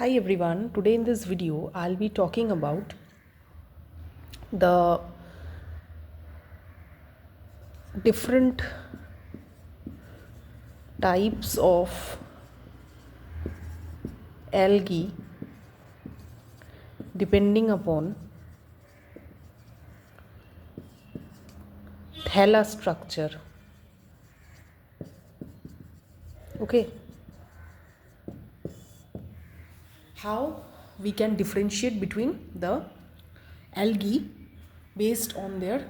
Hi everyone, today in this video I'll be talking about the different types of algae depending upon thallus structure. Okay, how we can differentiate between the algae based on their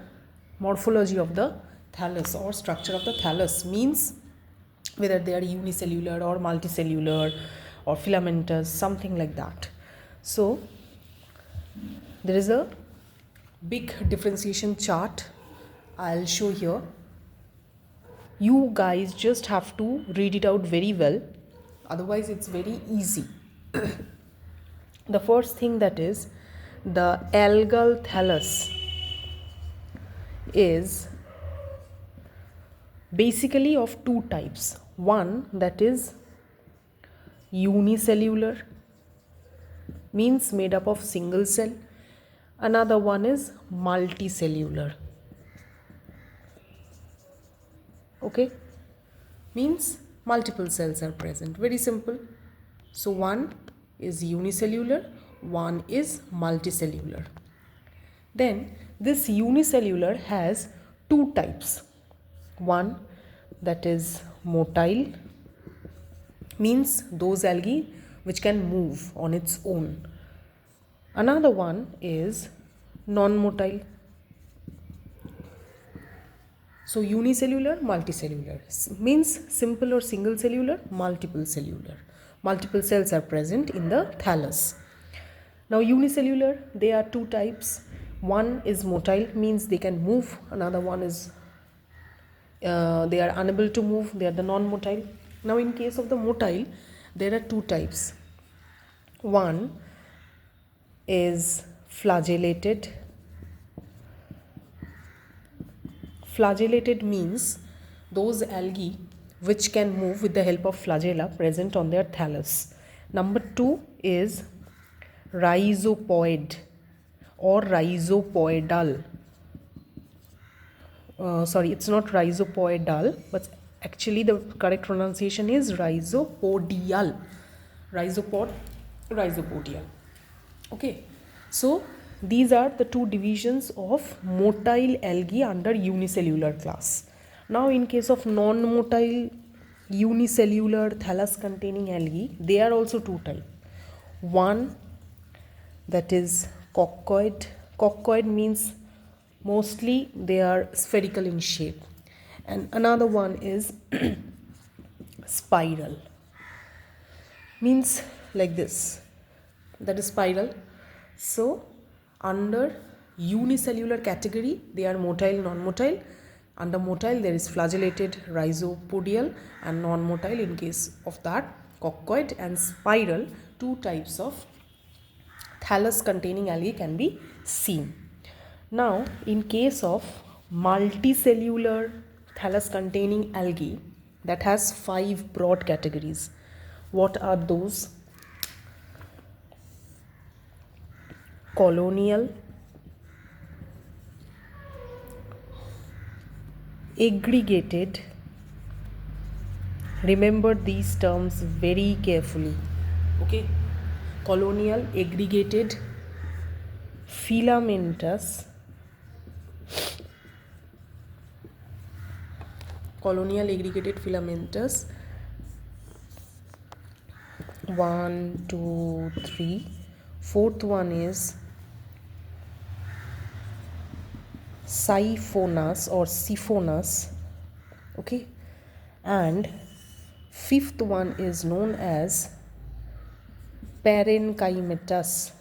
morphology of the thallus or structure of the thallus, means whether they are unicellular or multicellular or filamentous, something like that. So there is a big differentiation chart I'll show here. You guys just have to read it out very well, otherwise it's very easy. The first thing, that is the algal thallus, is basically of two types. One, that is unicellular, means made up of single cell. Another one is multicellular. Okay, means multiple cells are present. Very simple. So one is unicellular, one is multicellular. Then this unicellular has two types. One, that is motile, means those algae which can move on its own. Another one is non-motile. So unicellular, multicellular means simple or single cellular, multiple cellular. Multiple cells are present in the thallus. Now unicellular, there are two types. One is motile, means they can move. Another one is they are unable to move, they are the non-motile. Now in case of the motile, there are two types. One is flagellated. Flagellated means those algae which can move with the help of flagella present on their thallus. Number two is rhizopoid or rhizopoidal. Sorry, it's not rhizopoidal, but actually the correct pronunciation is rhizopodial. Rhizopodial. Okay, so these are the two divisions of motile algae under unicellular class. Now in case of non-motile unicellular thallus containing algae, they are also two types. One, that is coccoid. Coccoid means mostly they are spherical in shape, and another one is spiral, means like this, that is spiral. So under unicellular category they are motile, non-motile. Under motile there is flagellated, rhizopodial, and non-motile in case of that coccoid and spiral. Two types of thallus containing algae can be seen. Now in case of multicellular thallus containing algae, that has 5 broad categories. What are those? Colonial, aggregated, remember these terms very carefully. Okay, colonial, aggregated, filamentous, colonial, aggregated, filamentous. 1, 2, 3. Fourth one is siphonous or siphonous. Okay, and fifth one is known as parenchymatous.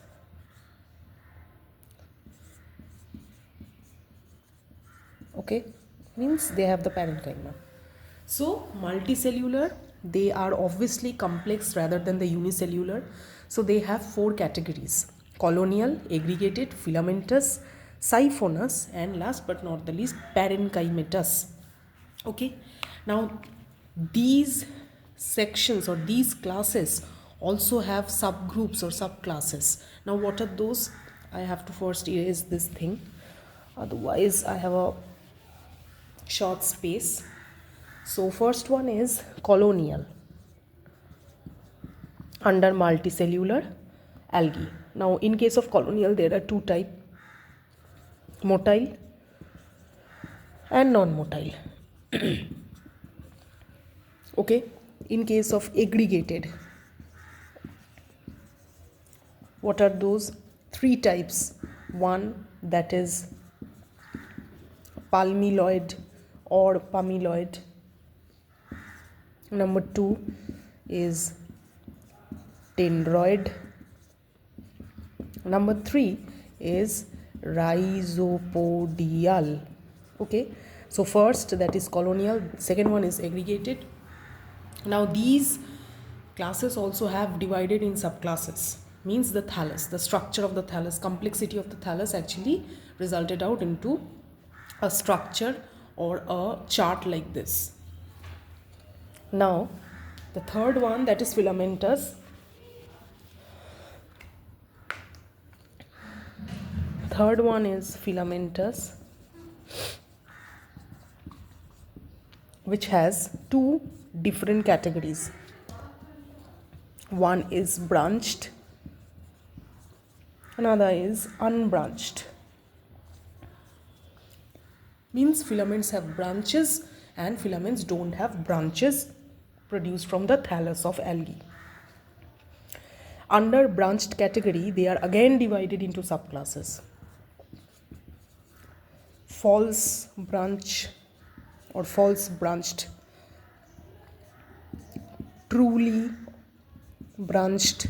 Okay, means they have the parenchyma. So multicellular, they are obviously complex rather than the unicellular. So they have 4 categories: colonial, aggregated, filamentous, siphonous, and last but not the least parenchymatous. Okay, now these sections or these classes also have subgroups or subclasses. Now what are those? I have to first erase this thing, otherwise I have a short space. So first one is colonial under multicellular algae. Now in case of colonial there are two types, motile and non-motile. Okay, in case of aggregated, what are those? Three types. One, that is palmiloid or pammiloid. Number two is dendroid. Number three is rhizopodial. Okay, so first that is colonial, second one is aggregated. Now these classes also have divided in subclasses, means the thallus, the structure of the thallus, complexity of the thallus actually resulted out into a structure or a chart like this. Now the third one, that is filamentous. Third one is filamentous, which has two different categories. One is branched, another is unbranched. Means filaments have branches and filaments don't have branches produced from the thallus of algae. Under branched category, they are again divided into subclasses. False branch or false branched, truly branched,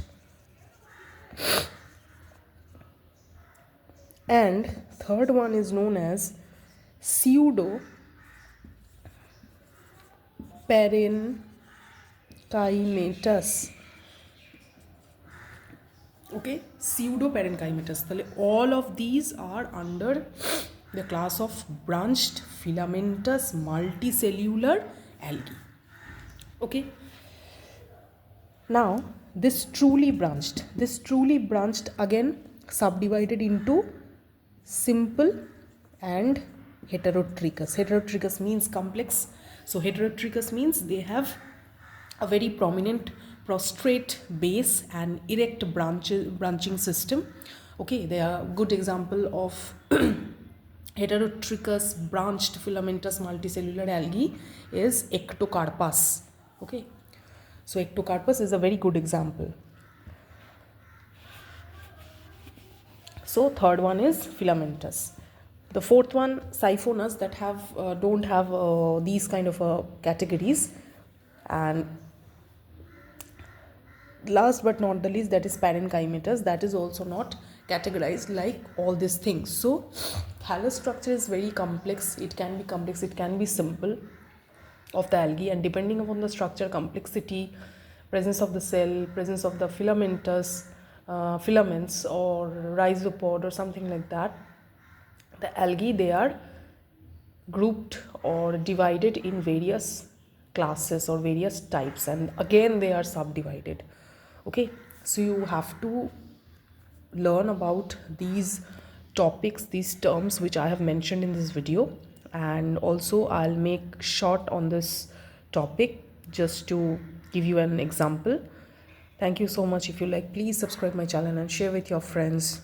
and third one is known as pseudo parenchymatous. Okay, pseudo parenchymatous. All of these are under the class of branched filamentous multicellular algae. Okay, now this truly branched again subdivided into simple and heterotrichous. Heterotrichous means complex. So heterotrichous means they have a very prominent prostrate base and erect branching system. Okay, they are good example of heterotrichous branched filamentous multicellular algae is Ectocarpus. Okay, so Ectocarpus is a very good example. So third one is filamentous. The fourth one, siphonous, that have don't have these kind of categories. And last but not the least, that is parenchymatous, that is also not categorized like all these things. So thallus structure is very complex. It can be simple of the algae, and depending upon the structure, complexity, presence of the cell, presence of the filamentous filaments or rhizopod or something like that, the algae, they are grouped or divided in various classes or various types, and again they are subdivided. Okay, so you have to learn about these topics, these terms which I have mentioned in this video, and also I'll make short on this topic just to give you an example. Thank you so much. If you like, please subscribe my channel and share with your friends.